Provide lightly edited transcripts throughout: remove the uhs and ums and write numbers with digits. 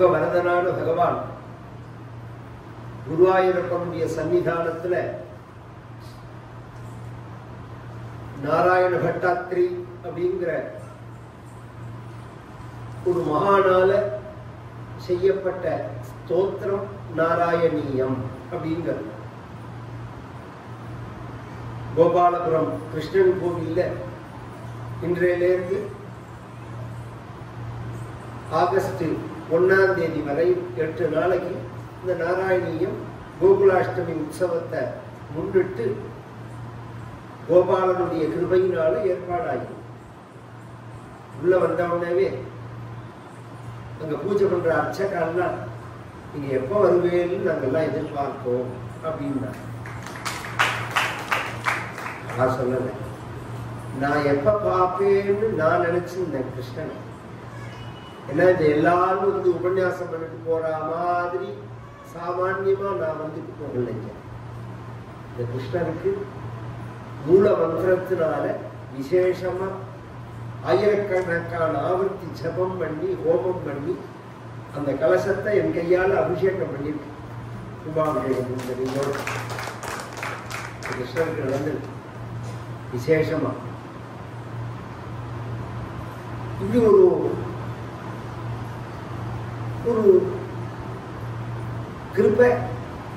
கலியுக வரதனான பகவான் குருவாயூரப்பனுடைய சன்னிதானத்துல நாராயண பட்டாத்ரி அப்படிங்கிற ஒரு மகானால செய்யப்பட்ட ஸ்தோத்திரம் நாராயணீயம் அப்படிங்கிறது. கோபாலபுரம் கிருஷ்ணன் கோவில்ல இன்றையிலிருந்து ஆகஸ்ட் 1ஆம் தேதி வரை 8 நாளைக்கு இந்த நாராயணீயம் கோகுலாஷ்டமி உற்சவத்தை முன்னிட்டு கோபாலனுடைய கிருபையினால ஏற்பாடாகி உள்ள வந்தவனவே அங்க பூஜை பண்ற அர்ச்சகன்னா நீங்க எப்ப வருவேன்னு நாங்கெல்லாம் எதிர்பார்ப்போம் அப்படின்னா நான் சொல்லல, நான் எப்ப பார்ப்பேன்னு நான் நினைச்சிருந்தேன் கிருஷ்ணன். ஏன்னா இந்த எல்லாரும் வந்து உபன்யாசம் பண்ணிட்டு போற மாதிரி சாமான்யமா நான் வந்துட்டு போகலைங்க. இந்த கிருஷ்ணனுக்கு மூல மந்திரத்தினால விசேஷமா ஆயிரக்கணக்கான ஆவர்த்தி ஜபம் பண்ணி ஹோமம் பண்ணி அந்த கலசத்தை என் கையால் அபிஷேகம் பண்ணிட்டு கும்பாபிஷேகம் கிருஷ்ணனுக்கு நடந்து விசேஷமா இப்படி ஒரு கிருபை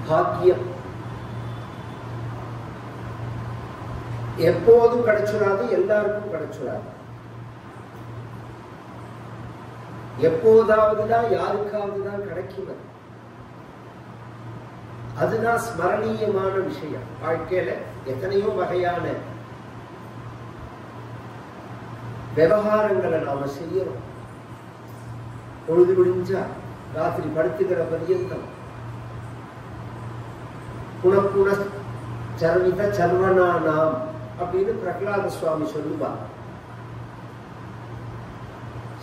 பாக்கியம் எப்போதும் கிடைச்சிடாது, எல்லாருக்கும் கிடைச்சிடாது. எப்போதாவதுதான் யாருக்காவதுதான் கிடைக்கும். அதுதான் ஸ்மரணீயமான விஷயம். வாழ்க்கையில எத்தனையோ வகையான விவகாரங்களை நாம செய்யறோம். பொழுது விடிஞ்சா ராத்திரி படுத்துக்கிற பரியந்தம் குணக்குண சர்வித சர்வனானாம் அப்படின்னு பிரகலாத சுவாமி சொல்லுவார்.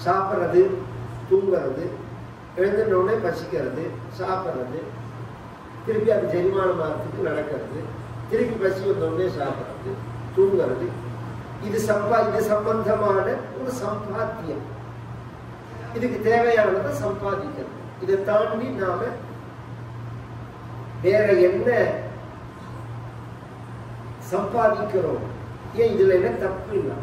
சாப்பிட்றது, தூங்குறது, எழுந்தோடனே பசிக்கிறது, சாப்பிட்றது, திருப்பி அது ஜெரிமானமாகறதுக்கு நடக்கிறது, திருப்பி பசி வந்தோடனே சாப்பிட்றது, தூங்குறது, இது சம்பந்தமான ஒரு சம்பாத்தியம். இதுக்கு தேவையானதை சம்பாதிக்கிறது. இதை தாண்டி நாம வேற என்ன சம்பாதிக்கிறோம்? ஏன் இதுல என்ன தப்பு இல்லை?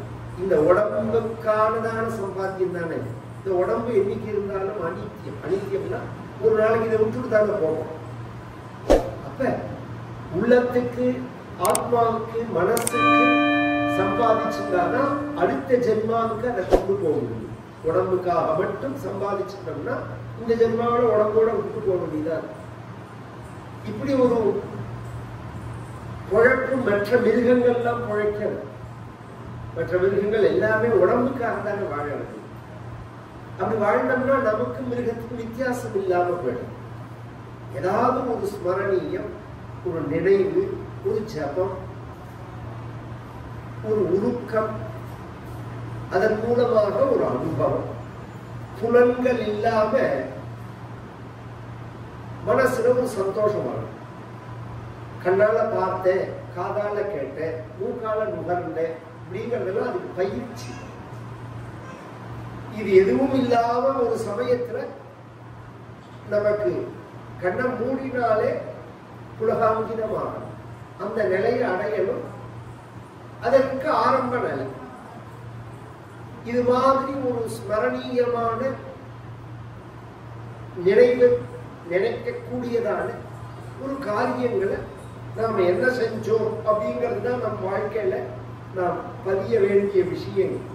இந்த உடம்புக்கானதான சம்பாத்தியம் தானே. இந்த உடம்பு என்னைக்கு இருந்தாலும் அனித்தியம். அனித்தியம்னா ஒரு நாளைக்கு இதை விட்டுட்டு தானே போவோம். அப்ப உள்ளத்துக்கு, ஆத்மாவுக்கு, மனசுக்கு சம்பாதிச்சுட்டாதான் அடுத்த ஜென்மாவுக்கு அதை கொண்டு போக முடியும். உடம்புக்காக மட்டும் சம்பாதிச்சுட்டோம்னா இந்த ஜென்மாவோட உடம்போட விட்டு போக முடியுதா? இப்படி ஒரு பொழப்பு மற்ற மிருகங்கள்லாம் பொழைக்கிறது. மற்ற மிருகங்கள் எல்லாமே உடம்புக்காக தானே வாழறது. அப்படி வாழ்ந்தோம்னா நமக்கு மிருகத்துக்கு வித்தியாசம் இல்லாம போயிடும். ஏதாவது ஒரு ஸ்மரணீயம், ஒரு நினைவு, ஒரு ஜபம், ஒரு உருக்கம், அதன் மூலமாக ஒரு அனுபவம், புலன்கள் இல்லாம மனசுல ஒரு சந்தோஷமான கண்ணால பார்த்தேன், காதால கேட்டேன், மூக்கால நுகர்ந்தேன் அப்படிங்கிறதெல்லாம் அதுக்கு பயிற்சி. இது எதுவும் இல்லாம ஒரு சமயத்துல நமக்கு கண்ணை மூடினாலே புலகாங்கிதமாகும். அந்த நிலையை அடையணும். அதற்கு ஆரம்ப நிலை இது மாதிரி ஒரு ஸ்மரணீயமான நினைக்கக்கூடியதான ஒரு காரியங்களை நாம் என்ன செஞ்சோம் அப்படிங்கிறது தான் நம் வாழ்க்கையில நாம் பதிய வேண்டிய விஷயங்கள்.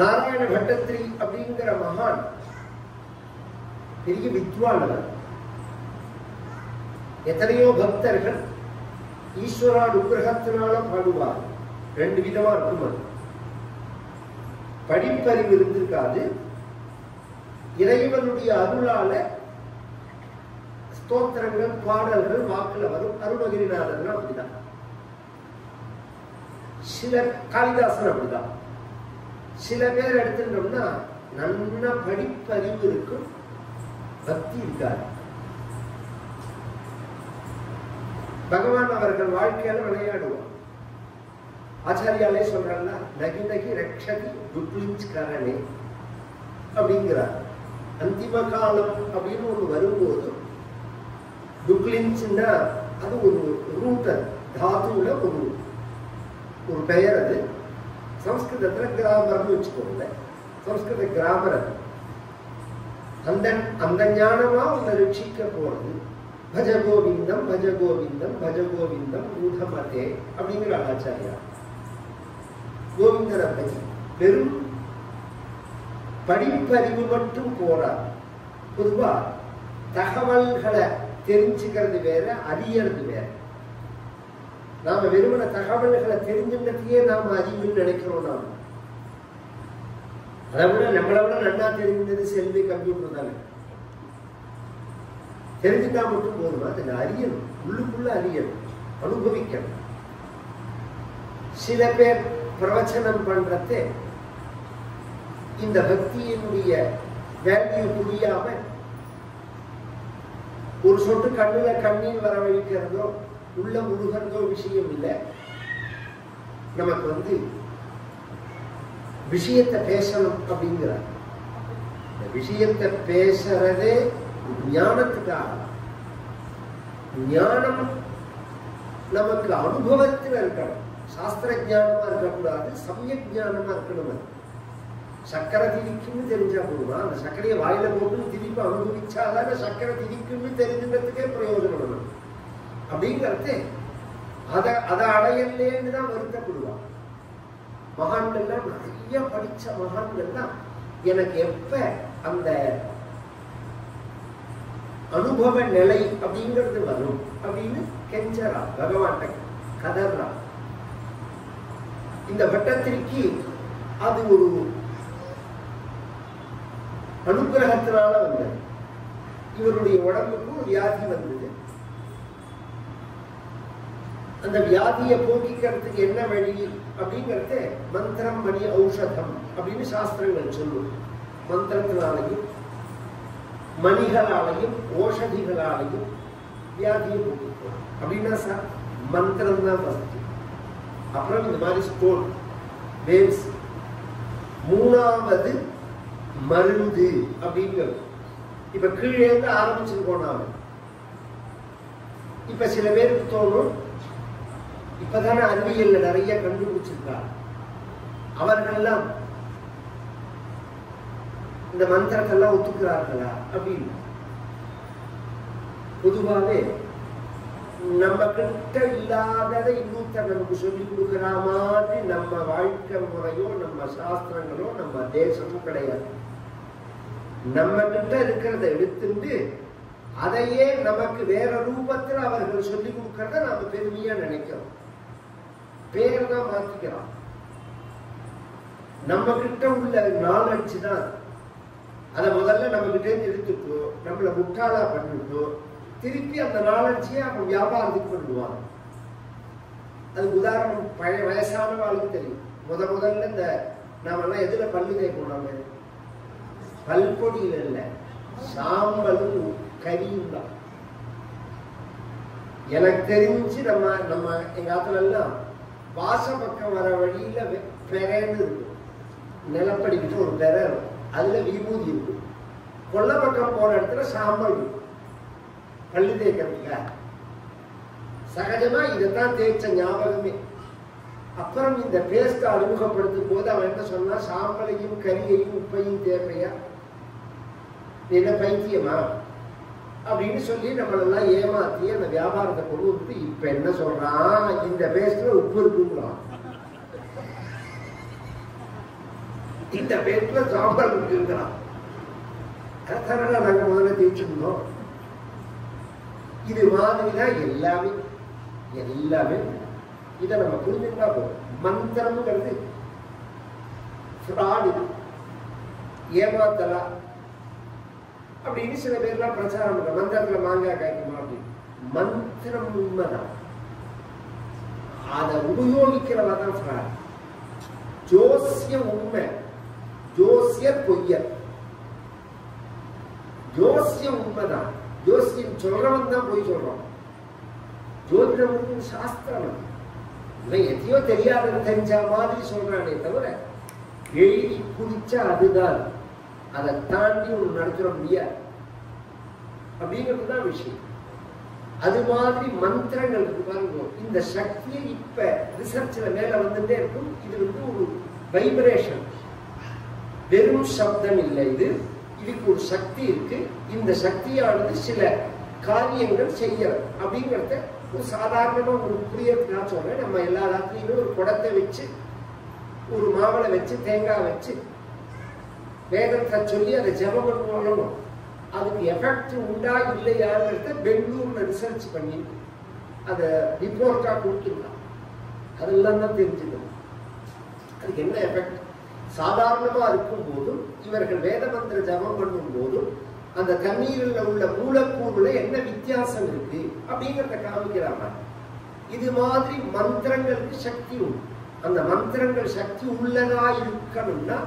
நாராயண பட்டத்ரி அப்படிங்கிற மகான் பெரிய வித்வான். எத்தனையோ பக்தர்கள் ஈஸ்வரா அனுகிரகத்தினால பாடுவார். 2 விதமா இருக்கும். அது படிப்பறிவு இருந்திருக்காது. இறைவனுடைய அருளால ஸ்தோத்திரங்கள், பாடல்கள் வாக்குல வரும். அருணகிரிநாதன் அப்படிதான். சிலர் காளிதாசன் அப்படிதான். சில பேர் எடுத்துட்டோம்னா நல்ல படிப்பறிவு இருக்கும், பக்தி இருக்காது. பகவான் அவர்கள் வாழ்க்கையில விளையாடுவார். ஆச்சாரியாலே சொல்றாங்க, நகி நகி ரக்ஷதி துக்லிஞ்ச் கரணே அப்படிங்கிறார். அந்திம காலம் அப்படின்னு ஒண்ணு வரும்போது துக்லிஞ்ச்னா அது ஒரு ரூட்டர் தாதுல ஒரு பெயர். அது சம்ஸ்கிருதத்துல கிராமர்னு வச்சுக்கோங்க. சம்ஸ்கிருத கிராமர் அது. அந்த ஞானமா உன்னை ரட்சிக்க போறது. பஜ கோவிந்தம் பஜ கோவிந்தம் பஜ கோவிந்தம் ஊதமதே அப்படிங்கிற ஆச்சாரியா. கோவிந்தரை பஜி. வெறும் படிப்பறிவு மட்டும் போறார். பொதுவா தகவல்களை தெரிஞ்சுக்கிறது வேற, அறியறது வேற. நாம வெறுமன தகவல்களை தெரிஞ்சுக்கிறதையே நாம அறிவுன்னு நினைக்கிறோம். நாம அதை விட நம்மளை விட நல்லா தெரிஞ்சது செல்வி கம்ப்யூட்டர் தானே. தெரிஞ்சுட்டா மட்டும் போதுமா? அதுல அறியணும், உள்ளுக்குள்ள அறியணும், அனுபவிக்கணும். சில பேர் பிரவச்சனம் பண்றது இந்த பக்தியினுடைய வேல்யூ புரியாம ஒரு சொட்டு கண்ணுல கண்ணீர் வரவழைக்கிறதோ உள்ள முழுகிறதோ விஷயம் இல்லை. நமக்கு விஷயத்தை பேசணும் அப்படிங்கிறார். இந்த விஷயத்தை பேசுறதே ஞானத்துக்காக. ஞானம் நமக்கு அனுபவத்தில் இருக்கணும். சாஸ்திர ஞானமா இருக்கக்கூடாது, சமயக் ஞானமா இருக்கணும். சக்கரை திரிக்குன்னு தெரிஞ்சா போதுமா? அந்த சர்க்கரையை வாயில போட்டு திருப்பி அனுபவிச்சாதான் சக்கரை திரிக்குன்னு தெரிஞ்சுக்கிறதுக்கே பிரயோஜனம் அப்படிங்கிறது. அதை அடையலேன்னு தான் வருத்தப்படுவான். மகான்கள்லாம் நிறைய படிச்ச மகான்கள்லாம் எனக்கு எப்ப அந்த அனுபவ நிலை அப்படிங்கிறது வரும் அப்படின்னு கெஞ்சரா, பகவான்கிட்ட கதறா. இந்த பட்டத்திற்கு அது ஒரு அனுகிரகத்தினால வந்தது. இவருடைய உடம்புக்கு வியாதி வந்தது. அந்த வியாதியை போக்கிக்கிறதுக்கு என்ன வழி அப்படிங்கிறது மந்திரம் மணி ஔஷதம் அப்படின்னு சாஸ்திரங்கள் சொல்லும். மந்திரத்தினாலையும் மணிகளாலையும் ஓஷதிகளாலையும் வியாதியை போக்கிக்கும் அப்படின்னா சார் மந்திரம் தான் ஃபர்ஸ்ட். அப்புறம் இந்த மாதிரி ஸ்டோன் வேவ்ஸ். மூணாவது மருந்து அப்படிங்கிறது. இப்ப கீழே இருந்து ஆரம்பிச்சிருக்கோம் நாம. இப்ப சில பேருக்கு தோணும், இப்பதானே அறிவியல்ல நிறைய கண்டுபிடிச்சிருக்காங்க, அவர்கள்லாம் இந்த மந்திரத்தெல்லாம் ஒத்துக்கிறார்களா அப்படின்னு. பொதுவாகவே நம்ம கிட்ட இல்லாததை இன்னொருத்தர் நமக்கு சொல்லி கொடுக்கிற மாதிரி நம்ம வாழ்க்கை முறையோ நம்ம சாஸ்திரங்களோ நம்ம தேசமோ கிடையாது. நம்ம கிட்ட இருக்கிறத எடுத்துட்டு அதையே நமக்கு வேற ரூபத்தில் அவர்கள் சொல்லி கொடுக்கறத நாம பெருமையா நினைக்கிறோம். பேர் தான் மாத்திக்கிறோம். நம்ம கிட்ட உள்ள நாலெட்ஜ் தான். அதை முதல்ல நம்ம கிட்டே எடுத்துட்டோ நம்மளை முட்டாளா பண்ணிட்டோ திருப்பி அந்த நாலெட்ஜையே அவன் வியாபாரத்துக்கு பண்ணுவான். அதுக்கு உதாரணம் பழைய வயசானவாளுக்கு தெரியும். முதல்ல இந்த நாமெல்லாம் எதுல பல்லு தேய்க்கணும்? பல்பொடியில இல்ல, சாம்பலும் கரியும் தான். எனக்கு தெரிஞ்சு நம்ம எங்க ஆத்துல எல்லாம் வாச பக்கம் வர வழியில பெறன்னு இருக்கும். நிலப்படிக்கிட்டு ஒரு பெற இருக்கும், அதுல விபூதி இருக்கும். கொல்ல பக்கம் போற இடத்துல சாம்பல் இருக்கும் பல்லு தேய்க்கிறதுக்கா. சகஜமா இதைத்தான் தேய்ச்ச ஞாபகமே. அப்புறம் இந்த பேஸ்ட் அறிமுகப்படுத்தும் போது அவன் என்ன சொன்னா, சாம்பலையும் கரியையும் உப்பையும் தேவையா, என்ன பைத்தியமா அப்படின்னு சொல்லி நம்மளெல்லாம் ஏமாத்தி அந்த வியாபாரத்தை கொண்டு வந்து இப்ப என்ன சொல்றான், இந்த பேஸ்ட்ல உப்பு இருக்குங்கிறான், இந்த பேஸ்ட்ல சாம்பல் இருக்குங்கிறான். அதனால நாங்க முதல்ல தேய்ச்சிருந்தோம். இது மாதிரிதான் எல்லாமே எல்லாமே. இதை நம்ம புரிஞ்சுட்டா போதும். மந்திரம்ங்கிறது ஃப்ராடு, ஏமாத்தலா அப்படின்னு சில பேர்லாம் பிரச்சாரம் பண்ற. மந்திரத்துல மாங்காய் காய்க்குமா அப்படின்னு. மந்திரம் உண்மைதான், அதை உபயோகிக்கிறவா தான் ஃப்ராடு. ஜோசியம் உண்மை, ஜோசியர் பொய்யர். ஜோசியம் உண்மைதான், ஜோசியம் சொல்றவன் தான் பொய் சொல்றான். ஜோதிடம் சாஸ்திரம். இவன் எதையோ தெரியாத தெரிஞ்ச மாதிரி சொல்றானே தவிர எழுதி குடிச்சா அதுதான், அதை தாண்டி ஒன்று நடத்திட முடியாது அப்படிங்கிறதுதான் விஷயம். அது மாதிரி மந்திரங்கள் பாருங்க, இந்த சக்தியை இப்ப ரிசர்ச்ல மேல வந்துட்டே இருக்கும். இது ஒரு வைப்ரேஷன், வெறும் சப்தம் இல்லை. இதுக்கு ஒரு சக்தி இருக்கு. இந்த சக்தியானது சில காரியங்கள் செய்யறது அப்படிங்கிறத ஒரு சாதாரணமா ஒரு புரியறதுக்காக சொல்றேன். நம்ம எல்லா ராத்திரியுமே ஒரு குடத்தை வச்சு ஒரு மாவளை வச்சு தேங்காய் வச்சு வேதத்தை சொல்லி அதை ஜபம் பண்ணுவாங்க. அதுக்கு எஃபெக்ட் உண்டா இல்லையாங்கிறத பெங்களூர்ல ரிசர்ச் பண்ணி அதை ரிப்போர்ட்டா கொடுத்துருக்காங்க. அதெல்லாம் தான் தெரிஞ்சுக்கணும் அதுக்கு என்ன எஃபெக்ட். சாதாரணமா இருக்கும் போதும் இவர்கள் வேத மந்திர ஜபம் பண்ணும் போதும் அந்த தண்ணீரில் உள்ள மூலக்கூறுல என்ன வித்தியாசம் இருக்கு அப்படிங்கிறத காமிக்கிறாங்க. இது மாதிரி மந்திரங்களுக்கு சக்தி உண்டு. அந்த மந்திரங்கள் சக்தி உள்ளதா இருக்கணும்னா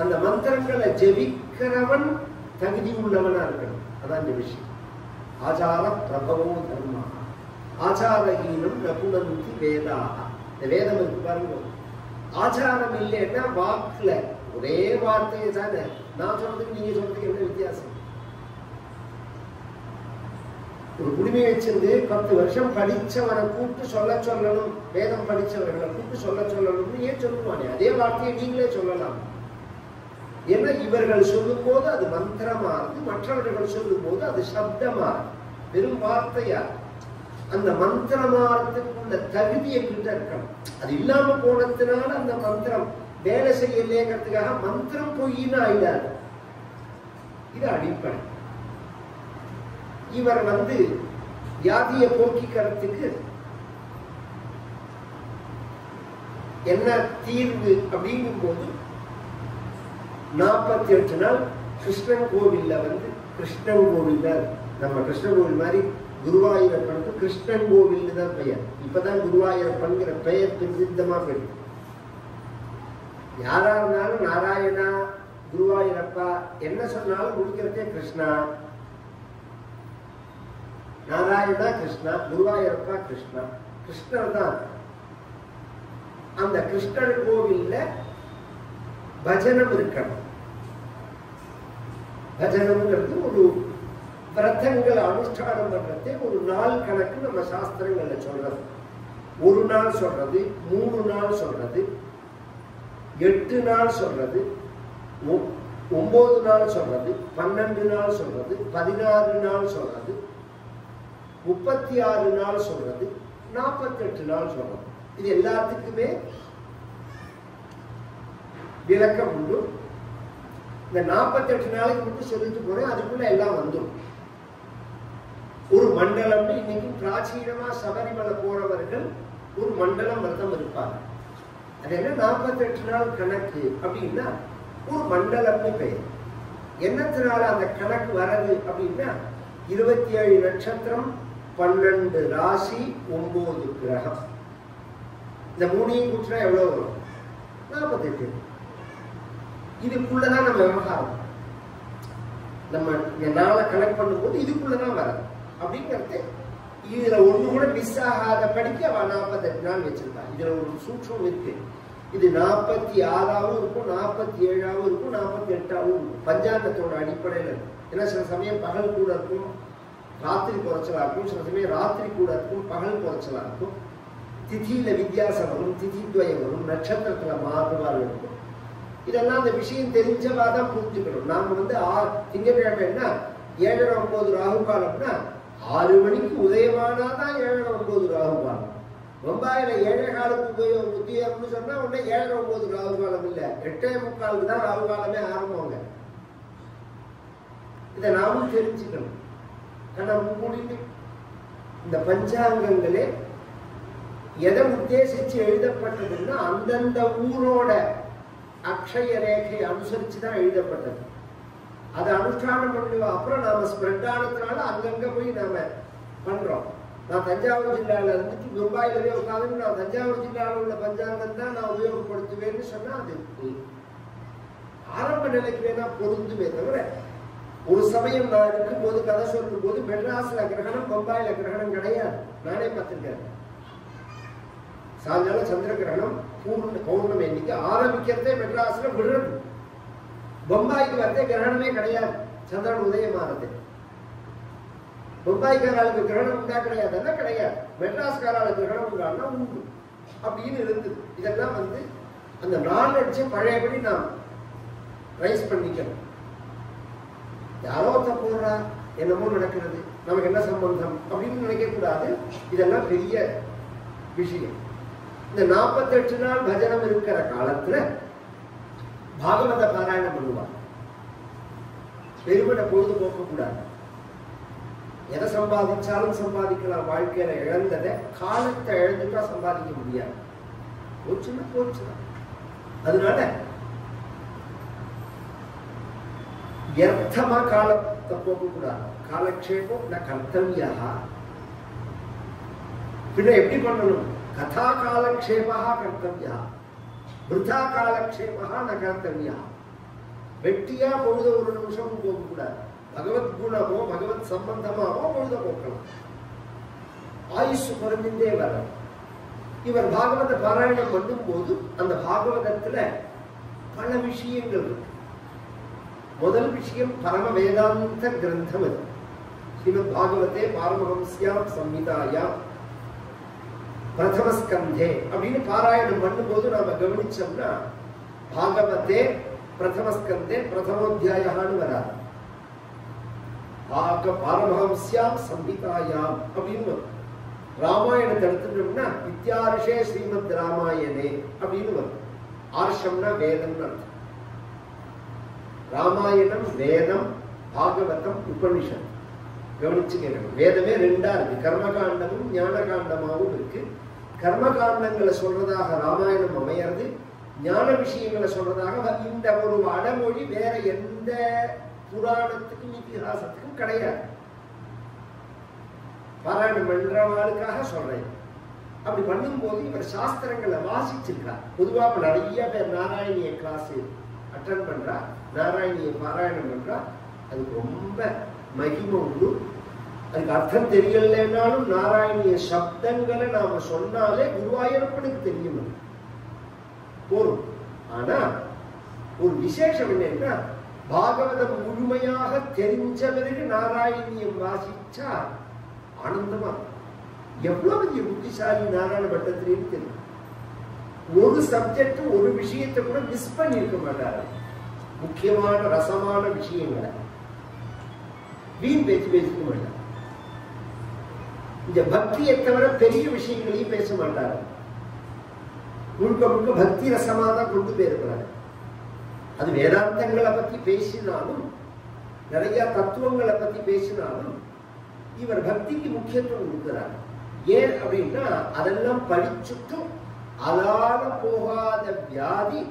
அந்த மந்திரங்களை ஜெபிக்கிறவன் தகுதி உள்ளவனா இருக்கணும். அதான் இந்த விஷயம். ஆச்சார பிரபவோ தர்மா ஆச்சாரஹீனம் நகுணந்தி வேதாக. இந்த வேதம் இருக்கு பாருங்க, ஆச்சாரம் இல்லைன்னா வாக்குல ஒரே வார்த்தையை தானே நான் சொல்றதுக்கு நீங்க சொல்றதுக்கு என்ன வித்தியாசம்? ஒரு குடிமை வச்சிருந்து 10 வருஷம் படிச்சவனை கூப்பிட்டு சொல்ல சொல்லணும், வேதம் படிச்சவர்களை கூப்பிட்டு சொல்ல சொல்லணும்னு ஏன் சொல்லுவானே அதே வார்த்தையை நீங்களே சொல்லலாம். ஏன்னா இவர்கள் சொல்லும் போது அது மந்திரமானது, மற்றவர்கள் சொல்லும் போது அது சப்தமானது, வெறும் வார்த்தையா. அந்த மந்திரமானதுக்குள்ள தகுதியை கிட்ட இருக்கணும். அது இல்லாம போனதுனால அந்த மந்திரம் வேலை செய்யலைங்கிறதுக்காக மந்திரம் பொய்ன்னு ஆயிடாது. இது அடிப்படை. இவர் வியாதியை போக்கிக்கிறதுக்கு என்ன தீர்வு அப்படிங்கும் போது 48 நாள் கிருஷ்ணன் கோவில்ல கிருஷ்ணன் கோவில் நம்ம கிருஷ்ணன் கோவில் மாதிரி குருவாயூரப்பனுக்கு கிருஷ்ணன் கோவில் தான் பெயர். இப்பதான் குருவாயூரப்பன்கிற பெயர் பிரசித்தமா போயிருக்கு. யாரா இருந்தாலும் நாராயணா குருவாயூரப்பா என்ன சொன்னாலும் முடிக்கிறதே கிருஷ்ணா. நாராயணா கிருஷ்ணா, குருவாயூரப்பா கிருஷ்ணா, கிருஷ்ணர் தான். அந்த கிருஷ்ணன் கோவில்ல பஜனம் இருக்கணும். பஜனம்ங்கிறது ஒரு விரதங்கள் அனுஷ்டானம் பண்றதே ஒரு நாள் கணக்கு நம்ம சாஸ்திரங்கள்ல சொல்றது. ஒரு நாள் சொல்றது, 3 நாள் சொல்றது, 8 நாள் சொல்றது, 9 நாள் சொல்றது, 12 நாள் சொல்றது, 16 நாள் சொல்றது, 36 நாள் சொல்றது, 48 நாள் சொல்றது. இது எல்லாத்துக்குமே விளக்கம் உண்டு. இந்த 48 நாளைக்கு மட்டும் சொல்லிட்டு போறேன், அதுக்குள்ள எல்லாம் வந்துடும். ஒரு மண்டலம் இன்னைக்கு பிராச்சீனமா சபரிமலை போறவர்கள் ஒரு மண்டலம் விரதம் இருப்பாங்க. அது என்ன 48 நாள் கணக்கு அப்படின்னா ஒரு மண்டலம்னு பெயர். என்னத்தினால அந்த கணக்கு வர்றது அப்படின்னா 27 நட்சத்திரம், 12 ராசி, 9 கிரகம். இந்த 3ஐயும் கூட்டினா எவ்வளவு வரும்? 48. இதுக்குள்ளதான் நம்ம விவகாரம். நம்ம நாளை கனெக்ட் பண்ணும்போது இதுக்குள்ளதான் வராது அப்படிங்கிறது. இதுல ஒண்ணு கூட மிஸ் ஆகாத படிக்க அவ 48 நாள் வச்சிருக்கா. இதுல ஒரு சூட்சம் இருக்கு. இது 46ஆவும் இருக்கும், 47ஆவும் இருக்கும், 48ஆவும் இருக்கும். பஞ்சாங்கத்தோட அடிப்படையில இருக்கும். ஏன்னா சில சமயம் பகல் கூட இருக்கும், ராத்திரி குறைச்சலா இருக்கும். சில சமயம் ராத்திரி கூட இருக்கும், பகல் குறைச்சலா இருக்கும். திதியில வித்தியாசம் வரும், திதித்வயம் வரும், நட்சத்திரத்துல மாறுபாடு இருக்கும். இதெல்லாம் அந்த விஷயம் தெரிஞ்சவாதான் புரிஞ்சுக்கணும். நாம திங்கட்கிழமைன்னா 7:09 ராகு காலம்னா 6 மணிக்கு உதயமானாதான் 7:09 ராகு காலம். மும்பாயில 7:15 உத்தியோகம்னு சொன்னா உடனே 7:09 ராகு காலம் இல்ல, 8:45 தான் ராகு காலமே ஆரம்பங்க. இதை நாமும் தெரிஞ்சுக்கணும். மூடிட்டு இந்த பஞ்சாங்கங்களே எதை உத்தேசிச்சு எழுதப்பட்டதுன்னா அந்தந்த ஊரோட அக்ஷய ரேகை அனுசரிச்சுதான் எழுதப்பட்டது. அதை அனுஷ்டானம் பண்ணுவோம். அப்புறம் நாம ஸ்ப்ரெட் ஆனதுனால அங்கங்க போய் நாம பண்றோம். நான் தஞ்சாவூர் ஜில்லால இருந்துட்டு மும்பாயிலவே உட்காந்து நான் தஞ்சாவூர் ஜில்லால உள்ள பஞ்சாங்கம் தான் நான் உபயோகப்படுத்துவேன்னு சொன்னா அது ஆரம்ப நிலைக்கு வேணா பொருந்துமே தவிர, ஒரு சமயம் நான் இருக்கும் போது கதை சொல்லும் போது மெட்ராஸ்ல கிரகணம், பம்பாயில கிரகணம் கிடையாது. நானே பார்த்திருக்கேன். சாயங்காலம் சந்திர கிரகணம் பௌர்ணமி அன்னைக்கு ஆரம்பிக்கிறதே மெட்ராஸ்ல விடுறது. பம்பாய்க்கு வரதே கிரகணமே கிடையாது, சந்திரன் உதயமானது. பம்பாய்க்காராளுக்கு கிரகணம் உண்டா கிடையாதுன்னா கிடையாது, மெட்ராஸ்காராளுக்கு கிரகணம் உண்டான்னா உண்டு அப்படின்னு இருந்தது. இதெல்லாம் அந்த நாலெட்ஜை பழையபடி நாம் ரைஸ் பண்ணிக்கணும். யாரோ போடுறா என்னமோ நடக்கிறது, நமக்கு என்ன சம்பந்தம் அப்படின்னு நினைக்க கூடாது. இதெல்லாம் பெரிய விஷயம். இந்த 48 நாள் பஜனம் இருக்கிற காலத்துல பாகவத பாராயணம் பண்ணுவாங்க. பெருமனை பொழுது போக்க கூடாது. எதை சம்பாதிச்சாலும் சம்பாதிக்கலாம், வாழ்க்கையில இழந்ததை காலத்தை இழந்துட்டா சம்பாதிக்க முடியாது. போச்சுன்னா போச்சுதான். அதனால வியர்த்தமா காலத்தை போக்க கூடாது. காலக்ஷேபம் ந கர்த்தவ்யா. பின்ன எப்படி பண்ணணும்? கதா காலக்ஷேபா கர்த்தவ்யா, விருதா காலக்ஷேபா ந கர்த்தவ்யா. வெட்டியா பொழுத ஒரு நிமிஷமும் போக கூடாது. பகவத் குணமோ பகவத் சம்பந்தமாவோ பொழுத போக்கலாம். ஆயுசு குறைஞ்சின்றே வர. இவர் பாகவத பாராயணம் பண்ணும் போது அந்த பாகவதத்துல பல விஷயங்கள் இருக்கு. முதல் விஷயம் பரம வேதாந்த கிரந்தம் அது. ஸ்ரீமத் பாகவதே பாரமஹம்ஸ்யாம் சம்ஹிதாயாம் பிரதமஸ்கந்தே அப்படின்னு பாராயணம் பண்ணும்போது நாம கவனிச்சோம்னா பாகவதே பிரதமஸ்கந்தே பிரதமோத்தியாயான்னு வராது. பாரமஹம்ஸ்யாம் சம்ஹிதாயாம் அப்படின்னு வரும். ராமாயணத்தை எடுத்துட்டோம்னா வித்யார்ஷே ஸ்ரீமத் ராமாயணே அப்படின்னு வரும். ஆர்ஷம்னா வேதம்னு அர்த்தம். ராமாயணம் வேதம், பாகவதம் உபனிஷத். கவனிச்சு கேட்கணும். வேதமே ரெண்டா இருக்கு, கர்மகாண்டமும் ஞான காண்டமாவும் இருக்கு. கர்மகாண்டங்களை சொல்றதாக ராமாயணம் அமையாது, ஞான விஷயங்களை சொல்றதாக இந்த ஒரு அடமொழி வேற எந்த புராணத்துக்கும் இதிகாசத்துக்கும் கிடையாது. பாராயணம் பண்றவாளுக்காக சொல்றேன். அப்படி பண்ணும் போது இவர் சாஸ்திரங்களை வாசிச்சிருக்கார். பொதுவா நிறைய பேர் நாராயணிய கிளாஸ் அட்டன் பண்றா, நாராயணிய பாராயணம் பண்றா. அதுக்கு ரொம்ப மகிமை உண்டு. அதுக்கு அர்த்தம் தெரியலன்னாலும் நாராயணிய சப்தங்களை நாம சொன்னாலே குருவாயூரப்பனுக்கு தெரியும் போரும். ஆனா ஒரு விசேஷம் என்னன்னா, பாகவதம் முழுமையாக தெரிஞ்ச பிறகு நாராயணியம் வாசிச்சா ஆனந்தமா. எவ்வளவு பெரிய புத்திசாலி நாராயண பட்டத்திலேன்னு தெரியும். ஒரு சப்ஜெக்ட் ஒரு விஷயத்தை கூட மிஸ் பண்ணிருக்க மாட்டாரு. முக்கியமான ரசமான விஷயங்களை வீண் பேச்சு பேசிக்க மாட்டார். இந்த பக்தியை தவிர பெரிய விஷயங்களையும் பேச மாட்டாரு. முழுக்க முழுக்க பக்தி ரசமா தான் கொண்டு போயிருக்கிறாரு. அது வேதாந்தங்களை பத்தி பேசினாலும் நிறைய தத்துவங்களை பத்தி பேசினாலும் இவர் பக்திக்கு முக்கியத்துவம் கொடுக்கிறார். ஏன் அப்படின்னா அதெல்லாம் படிச்சுட்டும் அதால போகாத வியாதி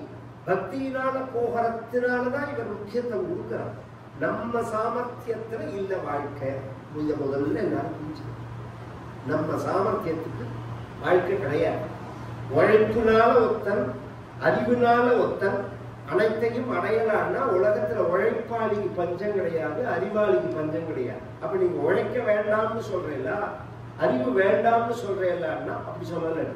பக்தியினால போகிறதுனாலதான் இவர் முக்கியத்துவம் கொடுக்கிறார். நம்ம சாமர்த்தியத்துல இல்ல வாழ்க்கை. முதல்ல எல்லாரும் புரிஞ்சுக்கணும், நம்ம சாமர்த்தியத்துக்கு வாழ்க்கை கிடையாது. உழைப்புனால ஒருத்தன், அறிவுனால ஒருத்தன் அனைத்தையும் அடையலான்னா உலகத்துல உழைப்பாளிக்கு பஞ்சம் கிடையாது, அறிவாளிக்கு பஞ்சம் கிடையாது. அப்ப நீங்க உழைக்க வேண்டாம்னு சொல்றீங்களா, அறிவு வேண்டாம்னு சொல்றீங்களான்னா அப்படி சொல்லல.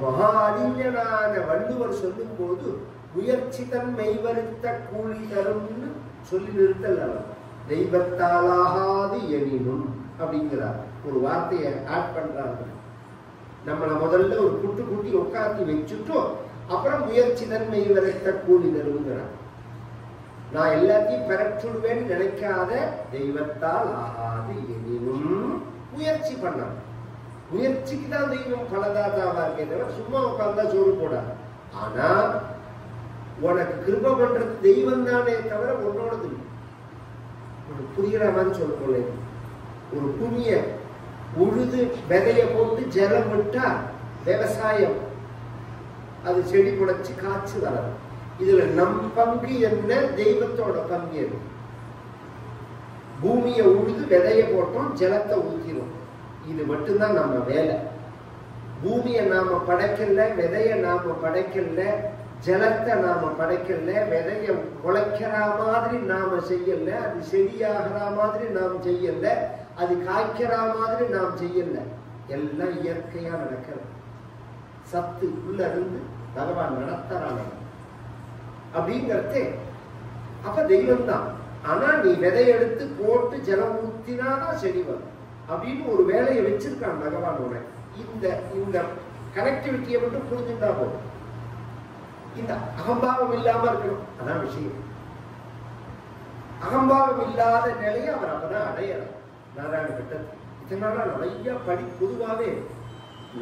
மகா அறிஞனான வள்ளுவர் சொல்லும் போது முயற்சி தன் மெய்வருத்த கூலி தரும்னு சொல்லி நிறுத்தல். அவர் தெய்வத்தாலாகாது எனினும் அப்படிங்கிறார். ஒரு வார்த்தையை ஆட் பண்றாங்க. நம்மளை முதல்ல ஒரு குட்டு குட்டி உட்காந்து வச்சுட்டோம், அப்புறம் முயற்சி தன்மை வரைத்த கூலி தருங்கிறார். நான் எல்லாத்தையும் பெறச்சுடுவேன்னு நினைக்காத, தெய்வத்தால் ஆகாது எனினும் முயற்சி பண்ண. முயற்சிக்கு தான் தெய்வம் பலதாதாவா இருக்கே தவிர சும்மா உட்கார்ந்தா சோறு போடாது. ஆனா உனக்கு கிருப பண்றது தெய்வம் தானே தவிர உன்னோடது. உனக்கு புரிகிற மாதிரி சொல்ல, ஒரு புண்ணிய உழுது விதைய போட்டு ஜலம் விட்டா விவசாயம் அது செடி முளைச்சு காய்ச்சி வளரும். இதுல நம் பங்கு என்ன, தெய்வத்தோட பங்கு என்ன? பூமியை உழுது விதைய போட்டோம், ஜலத்தை ஊத்திரும். இது மட்டும்தான் நம்ம வேலை. பூமியை நாம படைக்கல, விதைய நாம படைக்கல, ஜலத்தை நாம படைக்கல. விதைய முளைக்கிற மாதிரி நாம செய்யல, அது செடியாகிற மாதிரி நாம் செய்யல, அது காய்க்கிற மாதிரி நாம் செய்யல. எல்லாம் இயற்கையா நடக்கிறது. சத்து உள்ள இருந்து பகவான் நடத்துறான அப்படிங்கிறதே. அப்ப தெய்வம் தான். ஆனா நீ விதை எடுத்து போட்டு ஜலம் ஊத்தினாதான் செடி வரும் அப்படின்னு ஒரு வேலையை வச்சிருக்கான் பகவானோட. இந்த இந்த கனெக்டிவிட்டியை மட்டும் புரிஞ்சுட்டா போதும். இந்த அகம்பாவம் இல்லாம இருக்கணும், அதான் விஷயம். அகம்பாவம் இல்லாத நிலையை அவர் அப்பதான் அடையலாம் நாராயண கட்டத்தில். இதனால நிறைய பொதுவாவே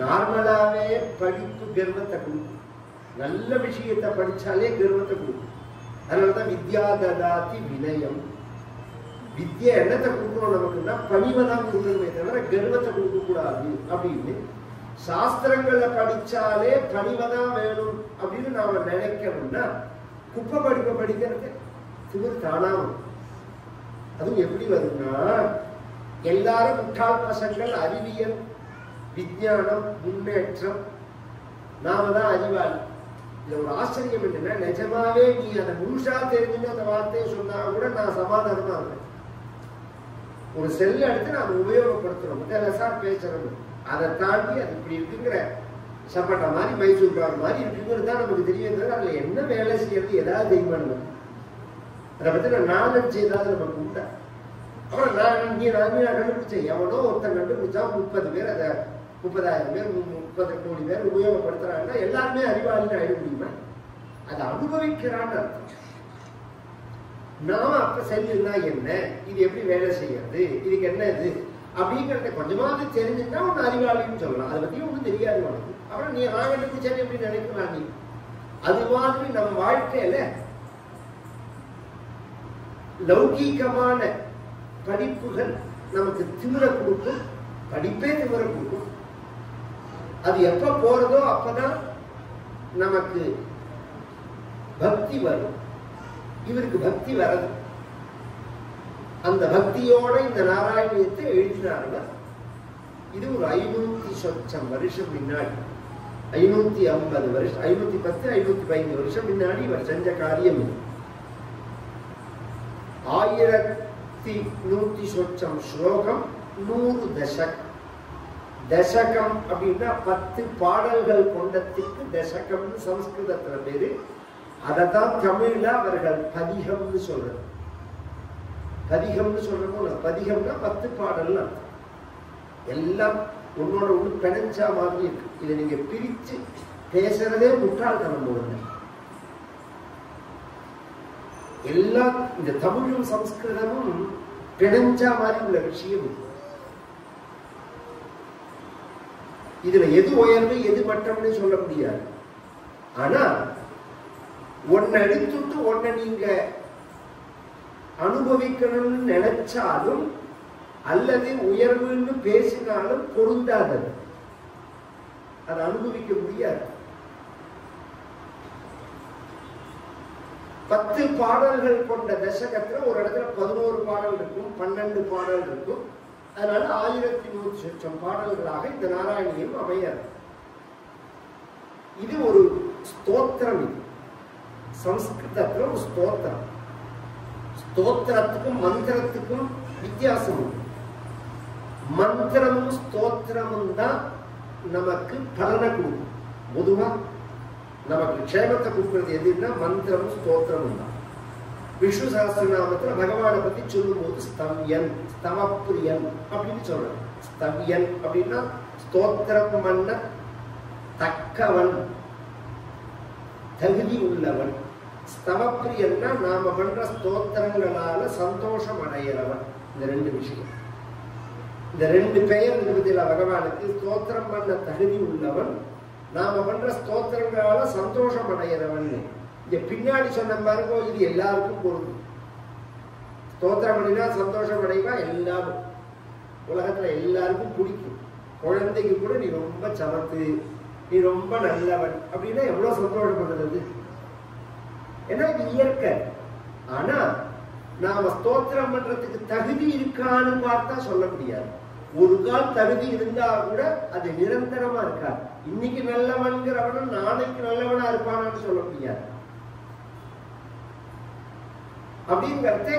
நார்மலாவே படிப்பு கர்வத்தை கொடுக்கும். நல்ல விஷயத்தை படிச்சாலே கர்வத்தை கொடுக்கும். அதனாலதான் வித்யா ததாதி வினயம். வித்யா என்னத்தை கொடுக்கணும் நமக்குன்னா பணிவதான் கொடுக்கணுமே தவிர கர்வத்தை கொடுக்க கூடாது அப்படின்னு. சாஸ்திரங்களை படிச்சாலே பணிவதான் வேணும் அப்படின்னு நாம நினைக்கணும்னா குப்பை படிப்பை படிக்கிறது திமிர் தானாகும். அதுவும் எப்படி வரும்னா எல்லாரும் முட்டாள் பசங்கள், அறிவியல் விஞ்ஞானம் முன்னேற்றம், நாம தான் அறிவாளி. இதுல ஒரு ஆச்சரியம் என்னன்னா நிஜமாவே நீ அதை முழுசா தெரிஞ்சுன்னு அந்த வார்த்தையை சொன்னா கூட நான் சமாதானமா இருப்பேன். ஒரு செல்ல எடுத்து நாம உபயோகப்படுத்துறோம், பேசுறோம். அதை தாண்டி அது இப்படி இருக்குங்கிற சப்பட்டா மாதிரி மைசூர் பார் மாதிரி இருக்குங்கிறது தான் நமக்கு தெரியும். அதுல என்ன வேலை செய்யறது ஏதாவது தெரியுமா? அதை பத்தி நாலஞ்சு ஏதாவது நமக்கு உண்டா? அப்புறம் நான் கண்டுபிடிச்சேன். எவனோ ஒருத்தன் கண்டுபிடிச்சா 30 பேர் அதை 30,000 பேர் 30 கோடி பேர் உபயோகப்படுத்துறாங்கன்னா எல்லாருமே அறிவாளின்னு ஆயிட முடியுமா? அதை அனுபவிக்கிறான்னு அர்த்தம். நாம அப்ப சரின்னா என்ன, இது எப்படி வேலை செய்யறது, இதுக்கு என்ன இது அப்படிங்கிறத கொஞ்சமாவது தெரிஞ்சுட்டா ஒன்னு அறிவாளின்னு சொல்லலாம். அதை பத்தி ஒன்றும் தெரியாது உனக்கு. அப்புறம் நீ ஆகட்டுக்கு சரி எப்படி நினைக்கலாம் நீ. அது மாதிரி நம்ம வாழ்க்கையில லௌகீகமான படிப்புகள் நமக்கு திமிர கொடுக்கும். படிப்பே திமிர கொடுக்கும். அது எப்ப போறதோ அப்பதான் நமக்கு பக்தி வரும். இவருக்கு பக்தி வரது. அந்த பக்தியோட இந்த நாராயணியத்தை எழுதினார்கள். இது ஒரு 500 சொச்சம் வருஷம் முன்னாடி, 550 வருஷம், 510 515 வருஷம் முன்னாடி இவர் செஞ்ச காரியம் இது. 1100 சொச்சம் ஸ்லோகம், 100 தசகம். தசகம் அப்படின்னா 10 பாடல்கள் கொண்டதுக்கு தசகம்னு சமஸ்கிருதத்துல பேரு. அதத்தான் தமிழ்ல அவர்கள் பதிகம்னு சொல்றது. பதிகம்னு சொல்றோம். பதிகம்னா 10 பாடல் எல்லாம் உன்னோட ஒண்ணு பிணைஞ்சா மாதிரி இருக்கு. இதை நீங்க பிரிச்சு பேசுறதே முட்டாள்தனம் போடுங்க. எல்லாம் இந்த தமிழும் சம்ஸ்கிருதமும் பிணைஞ்சா மாதிரி உள்ள விஷயம். இதுல எது உயர்வு எது மட்டம்னு சொல்ல முடியாது. ஆனா ஒன்ன எடுத்துட்டு ஒன்ன நீங்க அனுபவிக்கணும்னு நினைச்சாலும் அல்லது உயர்வுன்னு பேசினாலும் பொருந்தாதது. அதை அனுபவிக்க முடியாது. 10 பாடல்கள் கொண்ட தசகத்துல ஒரு இடத்துல 11 பாடல் இருக்கும், 12 பாடல் இருக்கும். அதனால 1100 சொச்சம் பாடல்களாக இந்த நாராயணியம் அமையாது. இது ஒரு ஸ்தோத்திரம். இது சம்ஸ்கிருதத்துல ஒரு ஸ்தோத்திரம். ஸ்தோத்திரத்துக்கும் மந்திரத்துக்கும் வித்தியாசம் உண்டு. மந்திரமும் ஸ்தோத்திரமும் தான் நமக்கு பலனை கொடுக்கும். பொதுவா நமக்கு க்ஷேமத்தை கொடுக்கிறது எதுன்னா மந்திரமும் ஸ்தோத்திரமும் தான். விஷ்ணு சஹஸ்ரநாமத்துல பகவானை பத்தி சொல்லும் போது ஸ்தவ்யன், ஸ்தவப்பிரியன் அப்படின்னு சொல்றோம். ஸ்தவ்யன் அப்படின்னா ஸ்தோத்திரம் பண்ண தக்கவன், தகுதி உள்ளவன். ஸ்தவப்பிரியன்னா நாம பண்ற ஸ்தோத்திரங்களால சந்தோஷம் அடைகிறவன். இந்த 2 விஷயம், இந்த 2 பெயர் இருக்குதுல பகவானுக்கு. ஸ்தோத்திரம் பண்ண தகுதி உள்ளவன், நாம பண்ற ஸ்தோத்திரங்களால சந்தோஷம் அடைகிறவன். இங்க பின்னாடி சொன்ன பாருங்க, இது எல்லாருக்கும் பொருந்தும். ஸ்தோத்திரம் பண்ணினா சந்தோஷம் அடைவா எல்லாரும். உலகத்துல எல்லாருக்கும் பிடிக்கும். குழந்தைக்கு கூட நீ ரொம்ப சமத்து, நீ ரொம்ப நல்லவன் அப்படின்னா எவ்வளவு சந்தோஷப்படுறது. ஏன்னா இது இயற்கை. ஆனா நாம ஸ்தோத்திரம் பண்றதுக்கு தகுதி இருக்கான்னு பார்த்தா சொல்ல முடியாது. ஒரு கால் தகுதி இருந்தா கூட அது நிரந்தரமா இருக்காது. இன்னைக்கு நல்லவன்கிறவனும் நாளைக்கு நல்லவனா இருப்பானான்னு சொல்ல முடியாது. அப்படிங்கிறத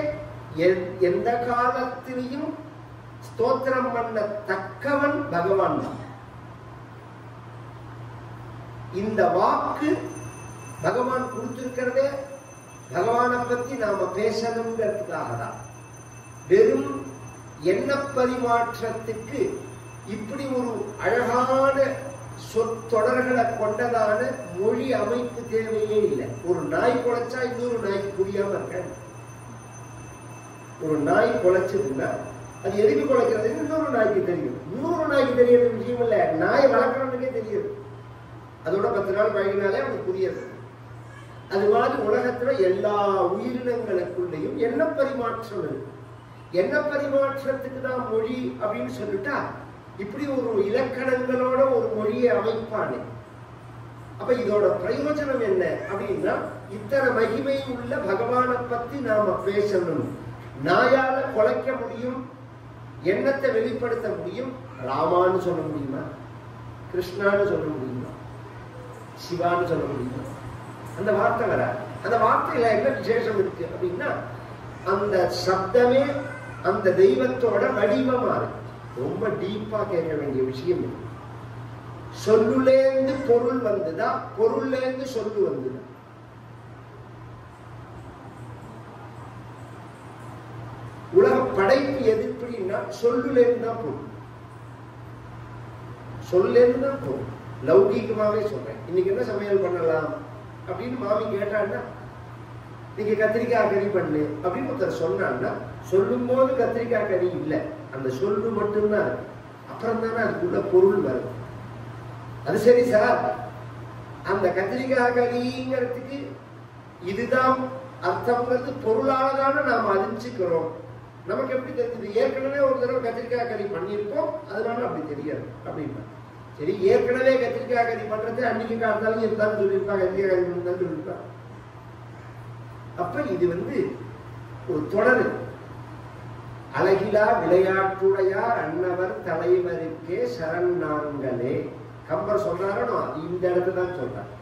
எந்த காலத்திலையும் ஸ்தோத்திரம் பண்ண தக்கவன் பகவான் தான். இந்த வாக்கு பகவான் கொடுத்திருக்கிறதே பகவானை பத்தி நாம பேசணுங்கிறதுக்காக தான். வெறும் எண்ண பரிமாற்றத்துக்கு இப்படி ஒரு அழகான சொற்றொடர்களை கொண்டதான மொழி அமைப்பு தேவையே இல்லை. ஒரு நாய் குலைச்சா இன்னொரு நாய்க்கு புரியாம இருக்க. ஒரு நாய் குலைச்சதுன்னா அது எதுக்கு குலைக்கிறது இன்னொரு நாய்க்கு தெரியும். இன்னொரு நாய்க்கு தெரியறது விஷயம் இல்ல, நாய் வளர்க்கறவனுக்கே தெரியுது. அதோட 10 நாள் பழகினாலே அவனுக்கு புரியாது. அது மாதிரி உலகத்துல எல்லா உயிரினங்களுக்குள்ளேயும் எண்ண பரிமாற்றம் இருக்கு. எண்ண பரிமாற்றத்துக்கு தான் மொழி அப்படின்னு சொல்லிட்டா இப்படி ஒரு இலக்கணங்களோட ஒரு மொழியை அமைப்பானே. அப்ப இதோட பிரயோஜனம் என்ன அப்படின்னா, இத்தனை மகிமை உள்ள பகவானை பத்தி நாம பேசணும். நாயால குலைக்க முடியும், எண்ணத்தை வெளிப்படுத்த முடியும். ராமான்னு சொல்ல முடியுமா? கிருஷ்ணான்னு சொல்ல முடியுமா? சிவான்னு சொல்ல முடியுமா? அந்த வார்த்தை வர, அந்த வார்த்தையில என்ன விசேஷம் இருக்கு அப்படின்னா, அந்த சப்தமே அந்த தெய்வத்தோட வடிவமா இருக்கு. ரொம்ப டீப்பா கேட்க வேண்டிய விஷயம் இது. சொல்லுலேந்து பொருள் வந்துதா, பொருள்லேந்து சொல்லு வந்துதா? உலக படைப்பு எதிர்ப்புனா சொல்லுலேருந்து தான் பொருள், சொல்லேருந்து தான் பொருள். லௌகீகமாவே சொல்றேன். இன்னைக்கு என்ன சமையல் பண்ணலாம் அப்படின்னு மாமி கேட்டான்னா, நீங்க கத்திரிக்காய் கறி பண்ணு அப்படின்னு ஒருத்தர் சொன்னான்னா, சொல்லும் போது கத்திரிக்காய் கறி இல்லை, அந்த சொல்லு மட்டும்தான். அப்புறம் தானே அதுக்குள்ள பொருள் வருது. அது சரி சார், அந்த கத்திரிக்காய் கறிங்கிறதுக்கு இதுதான் அர்த்தம்ங்கிறது பொருளாலதான நாம அறிஞ்சுக்கிறோம். நமக்கு எப்படி தெரிஞ்சது? ஏற்கனவே ஒரு தடவை கத்திரிக்காய் கறி பண்ணியிருப்போம், அதனால அப்படி தெரியாது அப்படின்னா. சரி, ஏற்கனவே கத்திரிக்காய் கறி பண்றது அன்னைக்கு காலத்தாலும் இருந்தாலும் சொல்லியிருப்பாங்க, கத்திரிக்காய் கறி இருந்தாலும் சொல்லியிருப்பாங்க. அப்ப இது ஒரு தொடர். அழகிலா விளையாட்டுடையார் அன்னவர் தலைவருக்கே சரண் நாங்களே. கம்பர் சொல்றாரோ, இந்த இடத்துல தான் சொல்றார்.